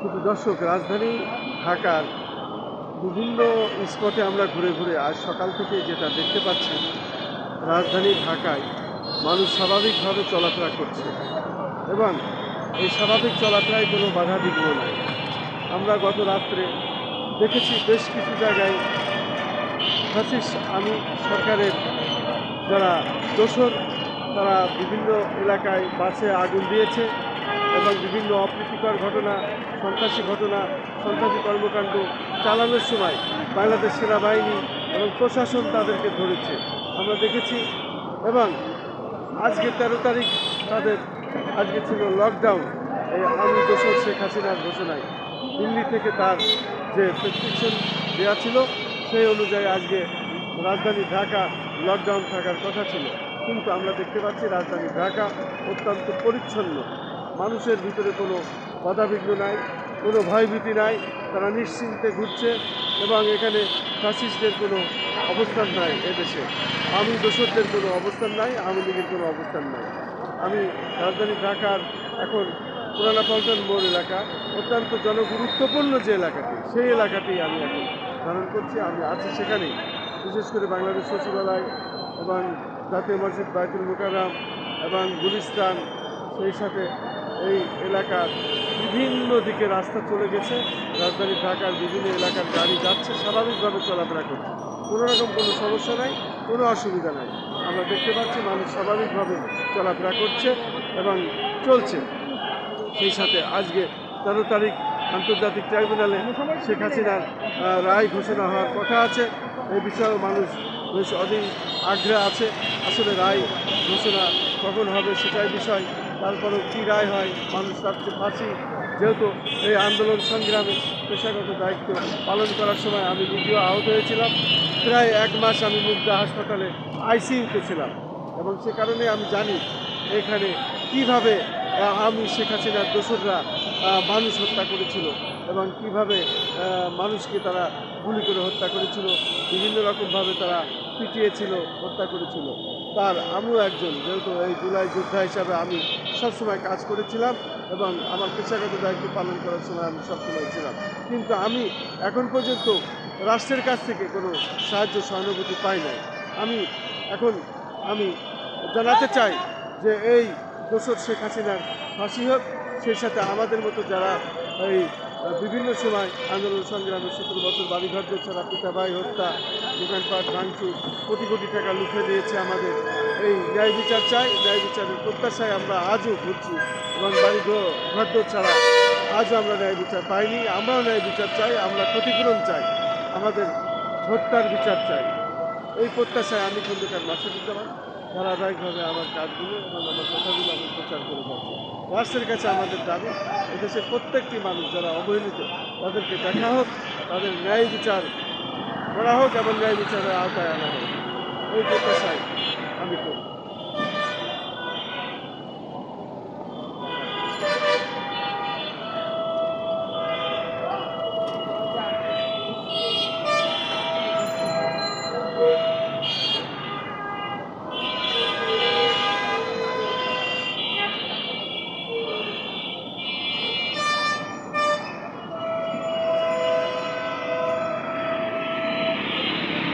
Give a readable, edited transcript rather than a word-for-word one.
শুধু দর্শক, রাজধানী ঢাকার বিভিন্ন স্পটে আমরা ঘুরে ঘুরে আজ সকাল থেকে যেটা দেখতে পাচ্ছি, রাজধানী ঢাকায় মানুষ স্বাভাবিকভাবে চলাফেরা করছে এবং এই স্বাভাবিক চলাফেরায় কোনো বাধা বিঘ্ন নাই। আমরা গত রাত্রে দেখেছি বেশ কিছু জায়গায় ফ্যাসিস্ট আমি সরকারের যারা দোসর, তারা বিভিন্ন এলাকায় বাসে আগুন দিয়েছে এবং বিভিন্ন অপ্রীতিকর ঘটনা, সন্ত্রাসী কর্মকাণ্ড চালানোর সময় বাংলাদেশ সেনাবাহিনী এবং প্রশাসন তাদেরকে ধরেছে আমরা দেখেছি। এবং আজকে 13 তারিখ আজকে ছিল লকডাউন। এই আমি দোসর শেখ হাসিনার ঘোষণায় দিল্লি থেকে তার যে প্রেসক্রিপশন দেওয়া ছিল সেই অনুযায়ী আজকে রাজধানী ঢাকা লকডাউন থাকার কথা ছিল, কিন্তু আমরা দেখতে পাচ্ছি রাজধানী ঢাকা অত্যন্ত পরিচ্ছন্ন। মানুষের ভিতরে কোনো বাধাবিঘ্ন নাই, কোনো ভয়ভীতি নাই, তারা নিশ্চিন্তে ঘুরছে এবং এখানে ফ্যাসিস্টদের কোনো অবস্থান নাই, এদেশে আমি দোসরদের কোনো অবস্থান নাই, আওয়ামী লীগের কোনো অবস্থান নাই। আমি রাজধানী ঢাকার এখন পুরানা পল্টন মোড় এলাকা, অত্যন্ত জনগুরুত্বপূর্ণ যে এলাকাটি, সেই এলাকাটি আমি এখন ধারণ করছি। আমি আছি সেখানেই, বিশেষ করে বাংলাদেশ সচিবালয় এবং জাতীয় মসজিদ বায়তুল মুকাররম এবং গুলিস্তান, সেই সাথে এই এলাকার বিভিন্ন দিকে রাস্তা চলে গেছে। রাজধানী ঢাকার বিভিন্ন এলাকার গাড়ি যাচ্ছে, স্বাভাবিকভাবে চলাফেরা করছে, কোনো রকম কোনো সমস্যা নাই, কোনো অসুবিধা নাই। আমরা দেখতে পাচ্ছি মানুষ স্বাভাবিকভাবে চলাফেরা করছে এবং চলছে। সেই সাথে আজকে 13 তারিখ আন্তর্জাতিক ট্রাইব্যুনালে শেখ হাসিনার রায় ঘোষণা হওয়ার কথা আছে। এই বিষয়েও মানুষ বেশ অধীর আগ্রহে আছে। আসলে রায় ঘোষণা কখন হবে সেটাই বিষয়, তারপরেও কী রায় হয়। মানুষ চাচ্ছে ফাঁসি, যেহেতু এই আন্দোলন সংগ্রামে পেশাগত দায়িত্ব পালন করার সময় আমি নিজেও আহত হয়েছিলাম। প্রায় 1 মাস আমি মুগদা হাসপাতালে আইসিইউতে ছিলাম এবং সে কারণে আমি জানি এখানে কীভাবে আমি শেখ হাসিনার দোসররা মানুষ হত্যা করেছিল এবং কীভাবে মানুষকে তারা গুলি করে হত্যা করেছিল, বিভিন্ন রকমভাবে তারা পিটিয়েছিল, হত্যা করেছিল। তার আমিও একজন, যেহেতু এই জুলাই যোদ্ধা হিসাবে আমি সবসময় কাজ করেছিলাম এবং আমার পেশাগত দায়িত্ব পালন করার সময় আমি সবসময় ছিলাম, কিন্তু আমি এখন পর্যন্ত রাষ্ট্রের কাছ থেকে কোনো সাহায্য সহানুভূতি পাই নাই। আমি জানাতে চাই যে এই দোসর শেখ হাসিনার ফাঁসি হোক, সেই সাথে আমাদের মতো যারা এই বিভিন্ন সময় আন্দোলন সংগ্রামে 17 বছর বাড়িঘর ছাড়া, পিতা ভাই হত্যা, দোকানপাট ভাঙচুর, কোটি কোটি টাকা লুফে দিয়েছে আমাদের, এই ন্যায় বিচার চাই। ন্যায় বিচারের প্রত্যাশায় আমরা আজও ঘুরছি এবং ঘরদোর ছাড়া আজও আমরা ন্যায় বিচার পাইনি। আমরাও ন্যায় বিচার চাই, আমরা ক্ষতিপূরণ চাই, আমাদের হত্যার বিচার চাই। এই প্রত্যাশায় আমি খন্দকার মাসুদুজ্জামান ধারাবাহিকভাবে আমার কাজগুলো এবং আমার কথাগুলো আমি প্রচার করে যাচ্ছি। রাষ্ট্রের কাছে আমাদের দাবি, এদেশের প্রত্যেকটি মানুষ যারা অবহেলিত তাদেরকে দেখা হোক, তাদের ন্যায় বিচার করা হোক এবং ন্যায় বিচারের আওতায় আনা হোক, এই প্রত্যাশায় আমি করি।